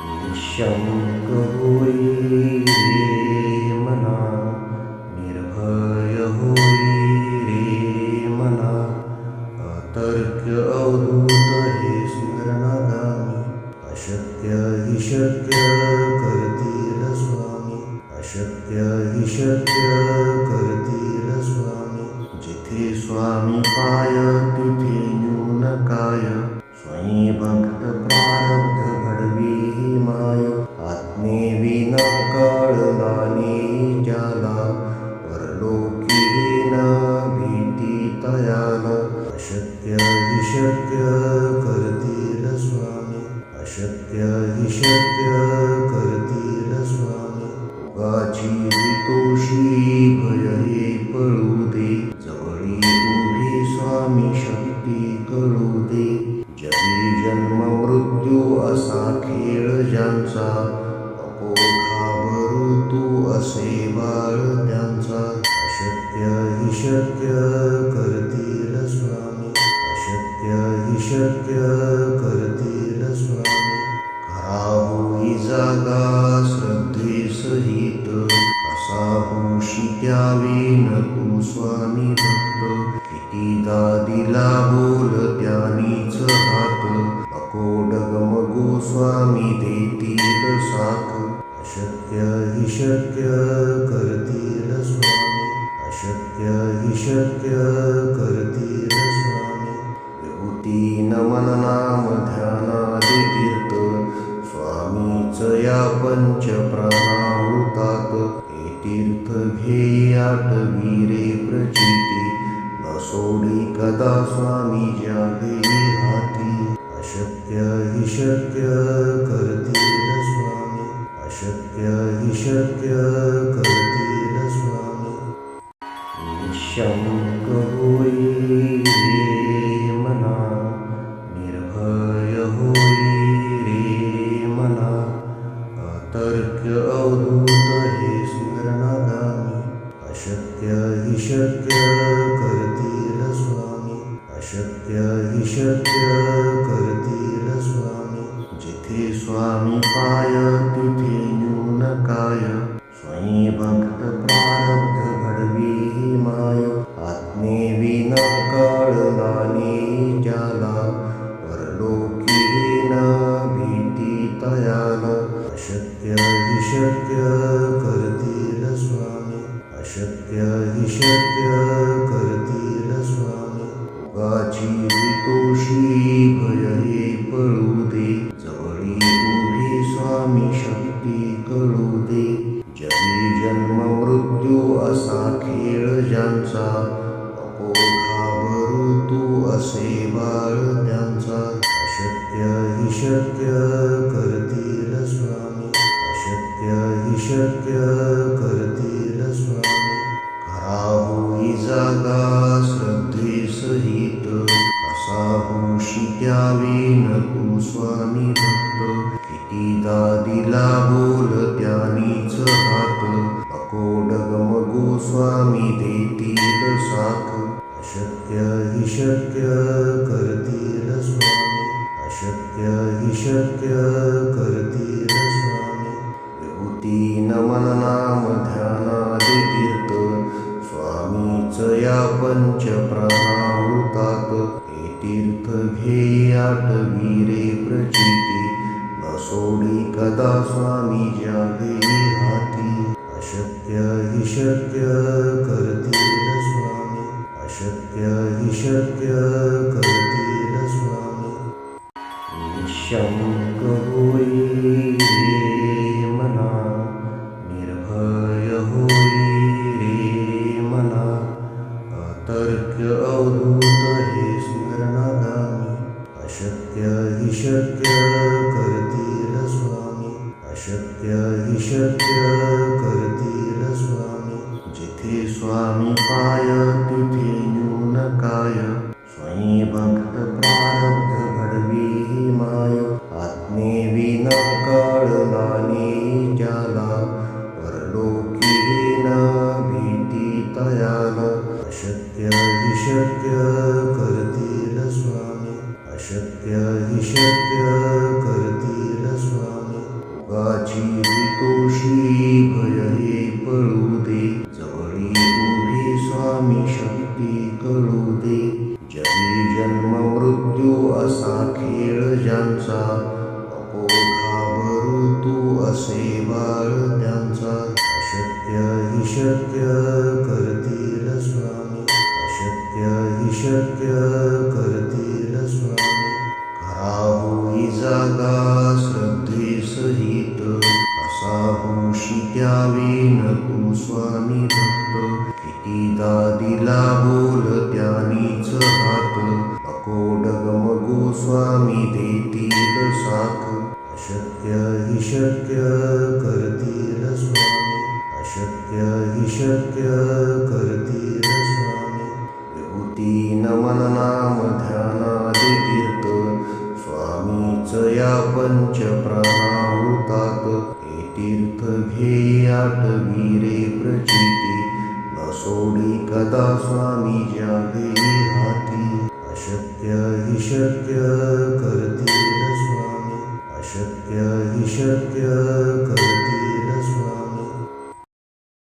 निःशङ्क होई रे मना, निर्भय होई रे मना, अतर्क्य अवधूत हे स्मरणागामी, अशक्य हि शक्य करतील स्वामी, अशक्य हि शक्य करतील स्वामी. जिथे स्वामी पाय तिथे न्यून काय, स्वयं भक्त प्रारब्ध घडवी ही माय. आत्मेविना कळलाने ज्याला, परलोकी न भीती तयाला. अशक्य हि शक्य करतील स्वामी, अशक्य हि शक्य करतील स्वामी. उगाची तोषी भय हे पळू दे, जवळी उभी स्वामी शक्ती कळू दे. जगी जन्म मृत्यू असा खेळ ज्यांचा, नको घाबरू तू असे बाळ त्यांचा. अशक्य हि शक्य करतील स्वामी, अशक्य हि शक्य करतील स्वामी. खरा होई जागा श्रद्धे सहित, असा होशी द्यावी न तू स्वामी भक्त. कितीदा दिला बोल त्यानीच हात, नको डगमगू स्वामी देतील साथ. अशक्य हि शक्य करतील स्वामी, अशक्य हि शक्य करतील स्वामी. विभूती नमन नाम ध्यानादि तीर्थ, स्वामीच या पंच प्राणामृतात. हे तीर्थ घेई आठवी रे प्रचिती, न सोडी कदा स्वामी ज्या घेई हाती. अशक्य हि शक्य करतील स्वामी, अशक्य हि शक्य करतील स्वामी. निःशङ्क होई रे मना, निर्भय होई रे मना, अतर्क्य अवधूत हे स्मरणागामी. अशक्य हि शक्य करतील स्वामी, अशक्य हि शक्य करतील स्वामी. जिथे स्वामी पाय तिथे न्यून काय, स्वयं भक्त प्रारब्ध घडवी ही माय. आत्मेविना कळलाने ज्याला, परलोकी न भीती तयाला. अशक्य हि शक्य करतील स्वामी, अशक्य हि शक्य करतील स्वामी. उगाची तोषी भय हे पळू दे, जवळी उभी स्वामी शक्ती कळू दे. जगी जन्म मृत्यू असा खेळ ज्यांचा, नको घाबरू तू असे बाळ त्यांचा. अशक्य हि शक्य करतील स्वामी, अशक्य हि शक्य करतील स्वामी. खरा होई जागा श्रद्धे सहित, असा होशी द्यावी न तू स्वामी भक्त. कितीदा दिला बोल त्यानीच हात, नको डगमगू स्वामी देतील साथ. अशक्य हि शक्य करतील स्वामी, अशक्य हि शक्य करतील स्वामी. विभूती नमन नाम ध्यानादि तीर्थ, स्वामीच या पंच प्राणामृतात. हे तीर्थ घेई आठवी रे प्रचिती, न सोडी कदा स्वामी ज्या घेई हाती. अशक्य हि शक्य करतील स्वामी, अशक्य हि शक्य करतील स्वामी. निःशङ्क होई रे मना, निर्भय होई रे मना, अतर्क्य अवधूत हे स्मरणागामी. अशक्य हि शक्य करतील स्वामी, अशक्य हि शक्य करतील स्वामी. जिथे स्वामी पाय तिथे न्यून काय, स्वयं भक्त प्रारब्ध घडवी ही माय. आत्मेविना कळलाने ज्याला, परलोकी न भीती तयाला. अशक्य हि शक्य करतील स्वामी, अशक्य हि शक्य करतील स्वामी. जगाची हितोशी भय हे पळू दे, जवळी उभी स्वामी शक्ती कळू दे. जगी जन्म मृत्यू असा खेळ ज्यांचा, नको घाबरू तू असे बाळ त्यांचा. अशक्य हि शक्य करतील स्वामी, अशक्य हि शक्य करतील स्वामी. खरा होई जागा श्रद्धेसहित, कसा होशी त्यावेन तू स्वामी भक्त. कितीदा दिला बोल त्यानीच हात, नको डगमगू स्वामी देतील साथ. अशक्य हि शक्य करतील स्वामी, अशक्य हि शक्य करतील स्वामी. विभूती नमन नाम ध्यानादि तीर्थ, स्वामीच या पंच प्राणाहुतात. हे तीर्थ घे आठवी रे प्रचिती, न सोडी कदा स्वामी जागे हाती. अशक्य हि शक्य करतील स्वामी, अशक्य हि शक्य करतील स्वामी.